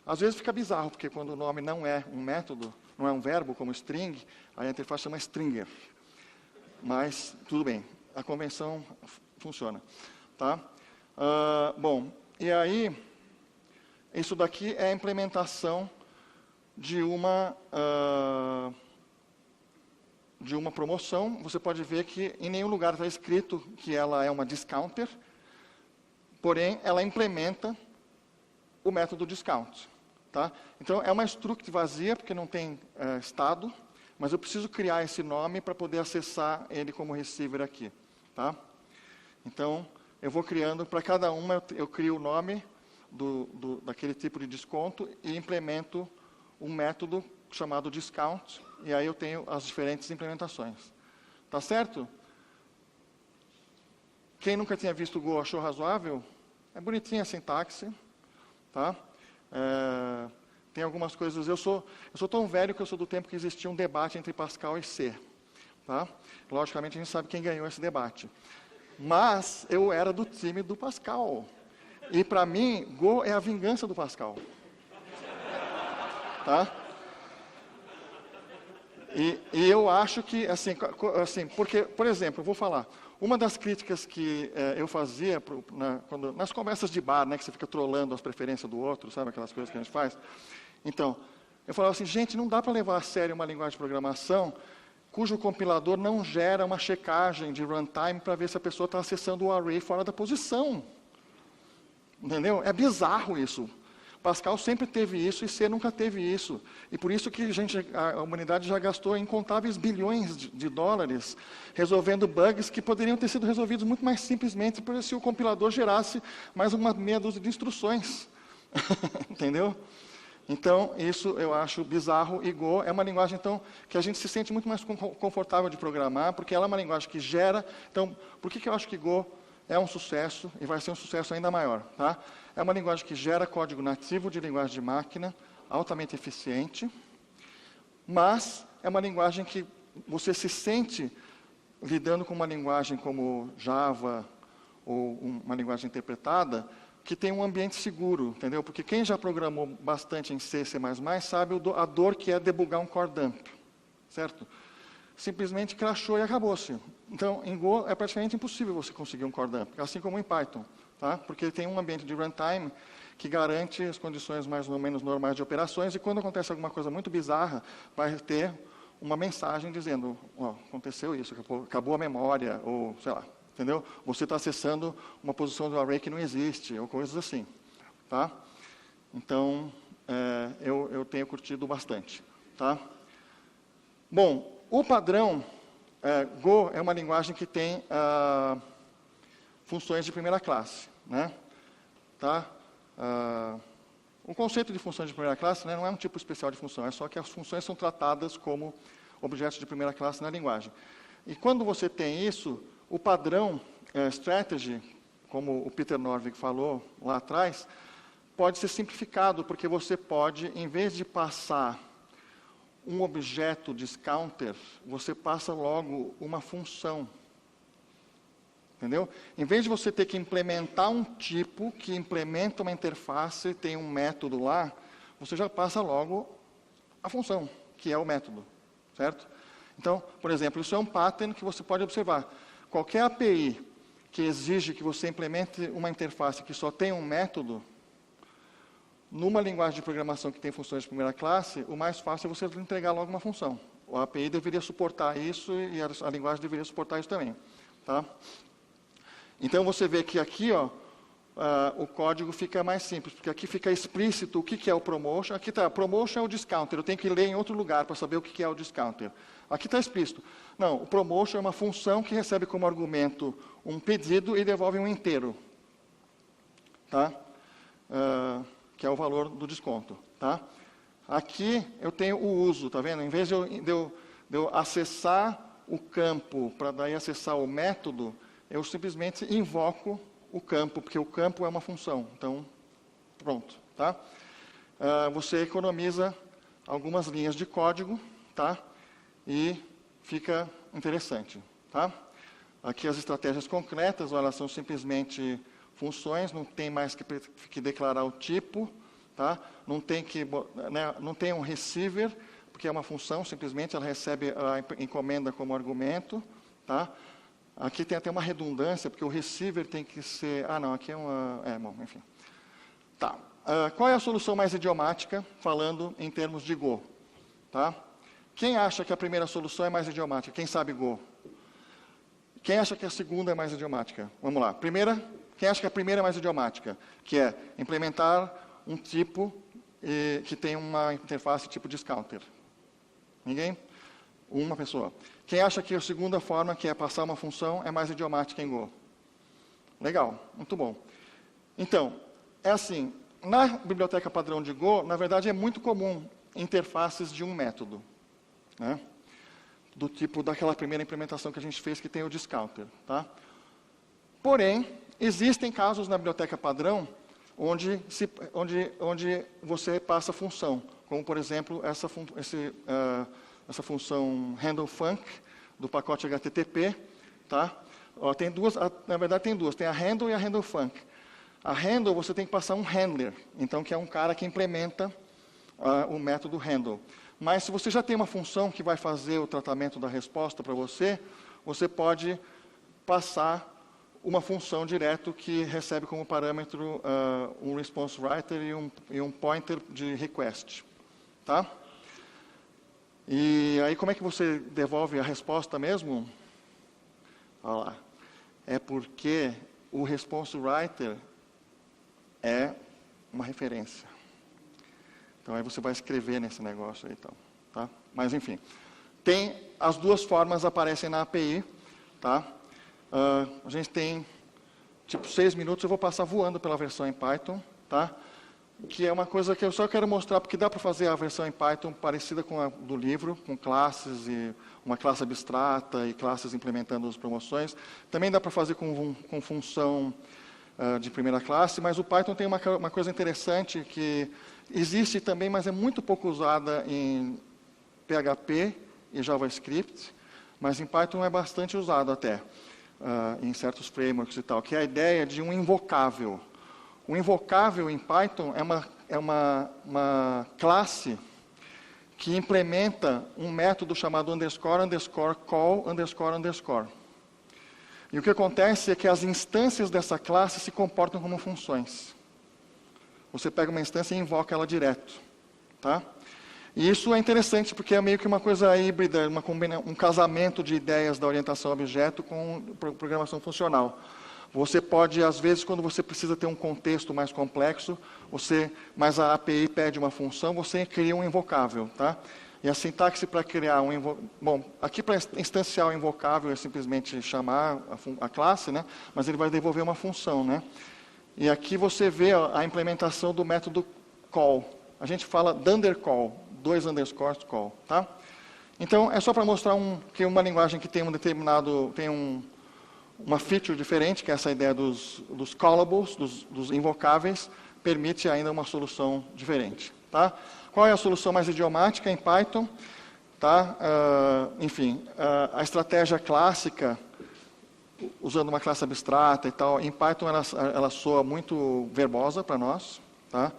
Às vezes fica bizarro, porque quando o nome não é um método, não é um verbo, como string, aí a interface chama stringer. Mas, tudo bem, a convenção funciona. Tá? Bom, e aí, isso daqui é a implementação de uma promoção. Você pode ver que em nenhum lugar está escrito que ela é uma discounter, porém, ela implementa o método discount. Tá? Então, é uma struct vazia, porque não tem estado, mas eu preciso criar esse nome para poder acessar ele como receiver aqui. Tá? Então, eu vou criando, para cada uma, eu crio o nome daquele tipo de desconto e implemento um método chamado discount, e aí eu tenho as diferentes implementações. Tá certo? Quem nunca tinha visto o Go achou razoável? É bonitinha a sintaxe, tá? Tem algumas coisas... Eu sou tão velho que eu sou do tempo que existia um debate entre Pascal e C. Tá? Logicamente, a gente sabe quem ganhou esse debate. Mas eu era do time do Pascal. E, para mim, Go é a vingança do Pascal. Tá? E eu acho que, assim, porque, por exemplo, eu vou falar... Uma das críticas que eu fazia nas conversas de bar, né, que você fica trolando as preferências do outro, sabe aquelas coisas que a gente faz? Então, eu falava assim, gente, não dá para levar a sério uma linguagem de programação cujo compilador não gera uma checagem de runtime para ver se a pessoa está acessando o array fora da posição. Entendeu? É bizarro isso. Pascal sempre teve isso e C nunca teve isso. E por isso que a humanidade já gastou incontáveis bilhões de dólares resolvendo bugs que poderiam ter sido resolvidos muito mais simplesmente se o compilador gerasse mais uma meia dúzia de instruções. Entendeu? Então, isso eu acho bizarro. E Go é uma linguagem, então, que a gente se sente muito mais confortável de programar, porque ela é uma linguagem que gera... Então, por que eu acho que Go é um sucesso e vai ser um sucesso ainda maior? Tá? É uma linguagem que gera código nativo de linguagem de máquina, altamente eficiente, mas é uma linguagem que você se sente lidando com uma linguagem como Java ou uma linguagem interpretada, que tem um ambiente seguro, entendeu? Porque quem já programou bastante em C, C++, sabe a dor que é debugar um core dump, certo? Simplesmente crashou e acabou-se. Então, em Go é praticamente impossível você conseguir um core dump, assim como em Python, tá? Porque tem um ambiente de runtime que garante as condições mais ou menos normais de operações, e quando acontece alguma coisa muito bizarra, vai ter uma mensagem dizendo, ó, aconteceu isso, acabou a memória, ou sei lá, entendeu? Você está acessando uma posição do array que não existe, ou coisas assim, tá? Então, eu tenho curtido bastante, tá? Bom, o padrão, Go é uma linguagem que tem funções de primeira classe, né? Tá? O conceito de funções de primeira classe, né, não é um tipo especial de função, é só que as funções são tratadas como objetos de primeira classe na linguagem. E quando você tem isso, o padrão strategy, como o Peter Norvig falou lá atrás, pode ser simplificado, porque você pode, em vez de passar um objeto discounter, você passa logo uma função. Entendeu? Em vez de você ter que implementar um tipo que implementa uma interface, tem um método lá, você já passa logo a função, que é o método, certo? Então, por exemplo, isso é um pattern que você pode observar. Qualquer API que exige que você implemente uma interface que só tem um método, numa linguagem de programação que tem funções de primeira classe, o mais fácil é você entregar logo uma função. A API deveria suportar isso e a linguagem deveria suportar isso também, tá? Então, você vê que aqui, ó, o código fica mais simples, porque aqui fica explícito o que é o promotion. Aqui está, promotion é o discounter, eu tenho que ler em outro lugar para saber o que é o discounter. Aqui está explícito. Não, o promotion é uma função que recebe como argumento um pedido e devolve um inteiro, tá? Que é o valor do desconto, tá? Aqui eu tenho o uso, tá vendo? Em vez de eu acessar o campo para daí acessar o método, eu simplesmente invoco o campo, porque o campo é uma função. Então, pronto, tá? Você economiza algumas linhas de código, tá? E fica interessante, tá? Aqui as estratégias concretas, elas são simplesmente funções, não tem mais que declarar o tipo, tá? Não tem um receiver, porque é uma função, simplesmente ela recebe a encomenda como argumento, tá? Aqui tem até uma redundância, porque o receiver tem que ser... Ah, não, aqui é uma... bom, enfim. Tá. Qual é a solução mais idiomática, falando em termos de Go? Tá? Quem acha que a primeira solução é mais idiomática? Quem sabe Go? Quem acha que a segunda é mais idiomática? Vamos lá. Quem acha que a primeira é mais idiomática? Que é implementar um tipo que tem uma interface tipo discounter. Ninguém? Uma pessoa. Quem acha que a segunda forma, que é passar uma função, é mais idiomática em Go? Legal, muito bom. Então, é assim, na biblioteca padrão de Go, na verdade é muito comum interfaces de um método, né? Do tipo daquela primeira implementação que a gente fez, que tem o discounter, tá? Porém, existem casos na biblioteca padrão onde você passa função, como, por exemplo, essa função handleFunc do pacote HTTP, tá? Ó, tem duas, na verdade tem duas, tem a handle e a handleFunc. A handle você tem que passar um handler, então que é um cara que implementa o método handle. Mas se você já tem uma função que vai fazer o tratamento da resposta para você, você pode passar uma função direto que recebe como parâmetro um response writer e um pointer de request, tá? E aí, como é que você devolve a resposta mesmo? Olha lá. É porque o response writer é uma referência. Então, aí você vai escrever nesse negócio aí, então, tá? Mas, enfim. As duas formas aparecem na API, tá? A gente tem, tipo, 6 minutos, eu vou passar voando pela versão em Python, tá? Que é uma coisa que eu só quero mostrar, porque dá para fazer a versão em Python parecida com a do livro, com classes e uma classe abstrata e classes implementando as promoções. Também dá para fazer com função de primeira classe, mas o Python tem uma coisa interessante que existe também, mas é muito pouco usada em PHP e JavaScript, mas em Python é bastante usado até, em certos frameworks e tal, que é a ideia de um invocável. O invocável em Python é uma classe que implementa um método chamado underscore, underscore, call, underscore, underscore. E o que acontece é que as instâncias dessa classe se comportam como funções. Você pega uma instância e invoca ela direto. Tá? E isso é interessante porque é meio que uma coisa híbrida, um casamento de ideias da orientação a objeto com programação funcional. Você pode, às vezes, quando você precisa ter um contexto mais complexo, mas a API pede uma função, você cria um invocável. Tá? E a sintaxe para criar bom, aqui para instanciar o invocável é simplesmente chamar a classe, né? Mas ele vai devolver uma função. Né? E aqui você vê a implementação do método call. A gente fala dundercall, 2 underscores call. Tá? Então, é só para mostrar que uma linguagem que tem uma feature diferente, que é essa ideia dos callables, dos invocáveis, permite ainda uma solução diferente. Tá? Qual é a solução mais idiomática em Python? Tá? Enfim, a estratégia clássica, usando uma classe abstrata e tal, em Python ela soa muito verbosa para nós. Tá?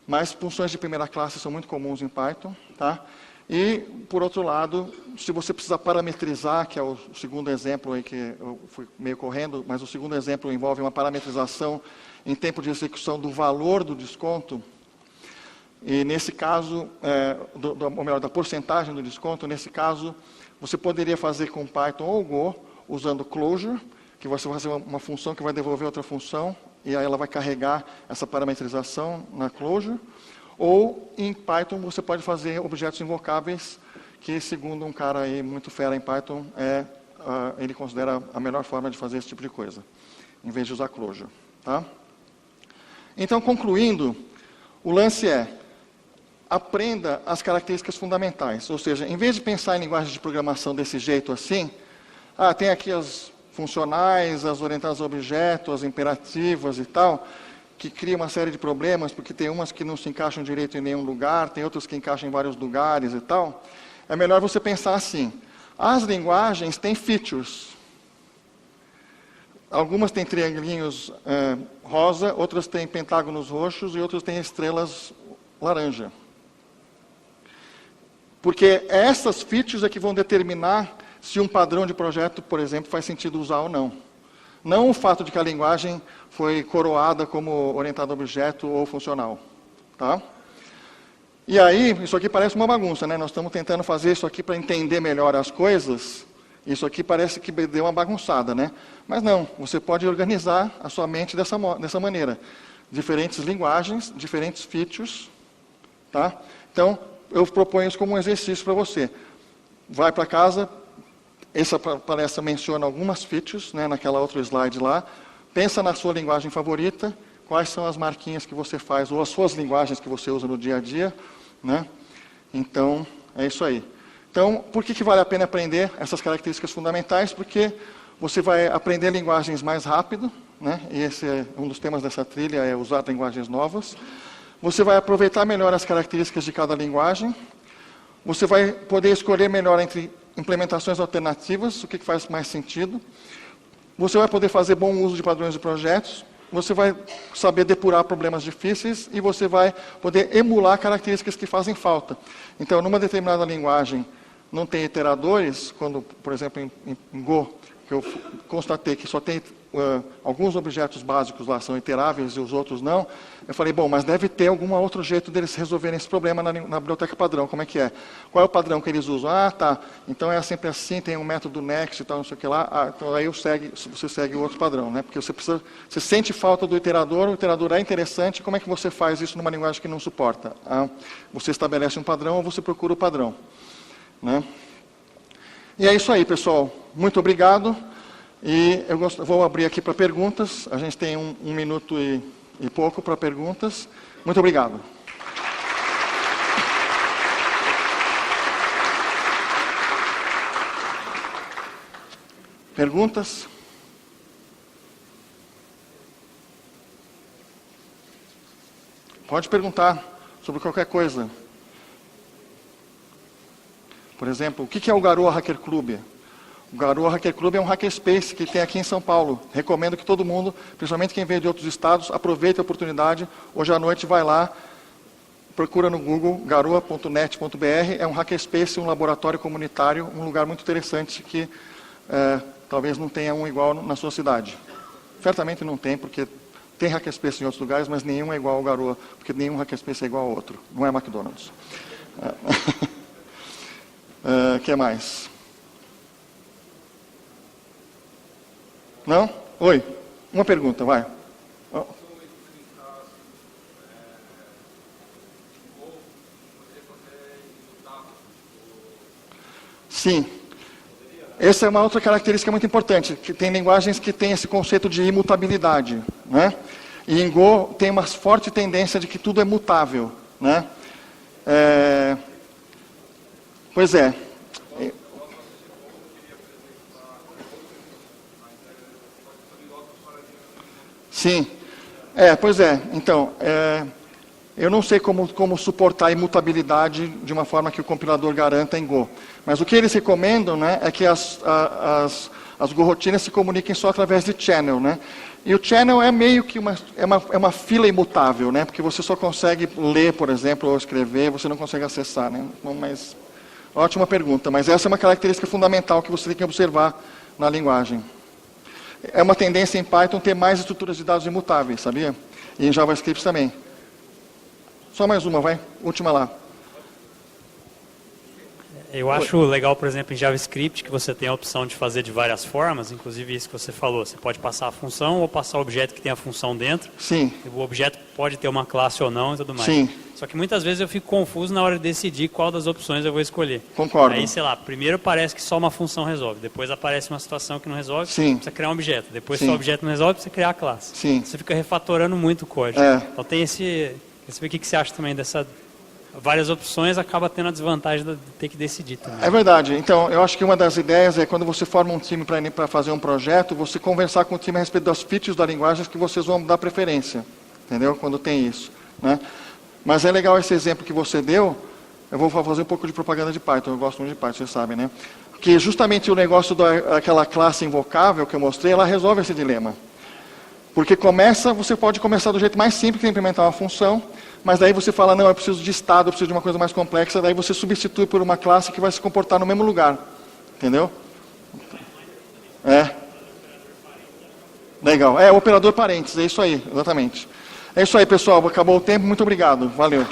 Mas funções de primeira classe são muito comuns em Python. Tá? E, por outro lado, se você precisar parametrizar, que é o segundo exemplo aí que eu fui meio correndo, mas o segundo exemplo envolve uma parametrização em tempo de execução do valor do desconto, e nesse caso, ou melhor, da porcentagem do desconto, nesse caso, você poderia fazer com Python ou Go, usando closure, que você vai fazer uma função que vai devolver outra função, e aí ela vai carregar essa parametrização na closure. Ou, em Python, você pode fazer objetos invocáveis, que, segundo um cara aí muito fera em Python, ele considera a melhor forma de fazer esse tipo de coisa, em vez de usar closure. Tá? Então, concluindo, o lance aprenda as características fundamentais. Ou seja, em vez de pensar em linguagem de programação desse jeito assim, tem aqui as funcionais, as orientadas a objeto, as imperativas e tal, que cria uma série de problemas, porque tem umas que não se encaixam direito em nenhum lugar, tem outras que encaixam em vários lugares e tal. É melhor você pensar assim. As linguagens têm features. Algumas têm triangulinhos rosa, outras têm pentágonos roxos e outras têm estrelas laranja. Porque essas features é que vão determinar se um padrão de projeto, por exemplo, faz sentido usar ou não. Não o fato de que a linguagem foi coroada como orientada a objeto ou funcional. Tá? E aí, isso aqui parece uma bagunça, né? Nós estamos tentando fazer isso aqui para entender melhor as coisas. Isso aqui parece que deu uma bagunçada, né? Mas não, você pode organizar a sua mente dessa maneira. Diferentes linguagens, diferentes features. Tá? Então, eu proponho isso como um exercício para você. Vai para casa, essa palestra menciona algumas features, né, naquela outra slide lá. Pensa na sua linguagem favorita, quais são as marquinhas que você faz, ou as suas linguagens que você usa no dia a dia. Né? Então, é isso aí. Então, por que vale a pena aprender essas características fundamentais? Porque você vai aprender linguagens mais rápido, né? E esse é um dos temas dessa trilha, é usar linguagens novas. Você vai aproveitar melhor as características de cada linguagem. Você vai poder escolher melhor entre implementações alternativas, o que faz mais sentido. Você vai poder fazer bom uso de padrões de projetos. Você vai saber depurar problemas difíceis e você vai poder emular características que fazem falta. Então, numa determinada linguagem, não tem iteradores, quando, por exemplo, em Go, que eu constatei que só tem alguns objetos básicos lá são iteráveis e os outros não, eu falei, bom, mas deve ter algum outro jeito deles resolverem esse problema na biblioteca padrão, como é que é? Qual é o padrão que eles usam? Tá, então é sempre assim, tem um método next e tal, não sei o que lá, então aí você segue o outro padrão, né? Porque você sente falta do iterador, o iterador é interessante, como é que você faz isso numa linguagem que não suporta? Você estabelece um padrão ou você procura o padrão, né? E é isso aí, pessoal. Muito obrigado. E eu vou abrir aqui para perguntas. A gente tem um minuto e pouco para perguntas. Muito obrigado. Perguntas? Pode perguntar sobre qualquer coisa. Por exemplo, o que é o Garoa Hacker Club? O Garoa Hacker Club é um hackerspace que tem aqui em São Paulo. Recomendo que todo mundo, principalmente quem veio de outros estados, aproveite a oportunidade. Hoje à noite vai lá, procura no Google, garoa.net.br. É um hackerspace, um laboratório comunitário, um lugar muito interessante que talvez não tenha um igual na sua cidade. Certamente não tem, porque tem hackerspace em outros lugares, mas nenhum é igual ao Garoa, porque nenhum hackerspace é igual ao outro. Não é McDonald's. Que mais? Não? Oi. Uma pergunta, vai. Oh. Sim. Essa é uma outra característica muito importante, que tem linguagens que têm esse conceito de imutabilidade, né? E em Go tem uma forte tendência de que tudo é mutável, né? Pois é. Sim. Pois é. Então, eu não sei como suportar a imutabilidade de uma forma que o compilador garanta em Go. Mas o que eles recomendam, né, é que as Go-rotinas se comuniquem só através de channel, né? E o channel é meio que uma fila imutável, né? Porque você só consegue ler, por exemplo, ou escrever, você não consegue acessar, né? Mas, ótima pergunta, mas essa é uma característica fundamental que você tem que observar na linguagem. É uma tendência em Python ter mais estruturas de dados imutáveis, sabia? E em JavaScript também. Só mais uma, vai. Última lá. Eu acho legal, por exemplo, em JavaScript, que você tem a opção de fazer de várias formas, inclusive isso que você falou. Você pode passar a função ou passar o objeto que tem a função dentro. Sim. O objeto pode ter uma classe ou não e tudo mais. Sim. Só que muitas vezes eu fico confuso na hora de decidir qual das opções eu vou escolher. Concordo. Aí, sei lá, primeiro parece que só uma função resolve, depois aparece uma situação que não resolve, Sim. precisa criar um objeto. Depois, Sim. se o objeto não resolve, precisa criar a classe. Sim. Você fica refatorando muito o código. Então tem esse... Quer saber o que você acha também dessa... Várias opções acaba tendo a desvantagem de ter que decidir também. É verdade. Então, eu acho que uma das ideias é quando você forma um time para fazer um projeto, você conversar com o time a respeito das features da linguagem que vocês vão dar preferência. Entendeu? Quando tem isso, né? Mas é legal esse exemplo que você deu. Eu vou fazer um pouco de propaganda de Python. Eu gosto muito de Python, vocês sabem, né? Que justamente o negócio daquela classe invocável que eu mostrei, ela resolve esse dilema. Porque você pode começar do jeito mais simples, que é implementar uma função, mas daí você fala, não, eu preciso de estado, eu preciso de uma coisa mais complexa, daí você substitui por uma classe que vai se comportar no mesmo lugar. Entendeu? Legal. O operador parênteses, é isso aí, exatamente. É isso aí, pessoal. Acabou o tempo, muito obrigado. Valeu.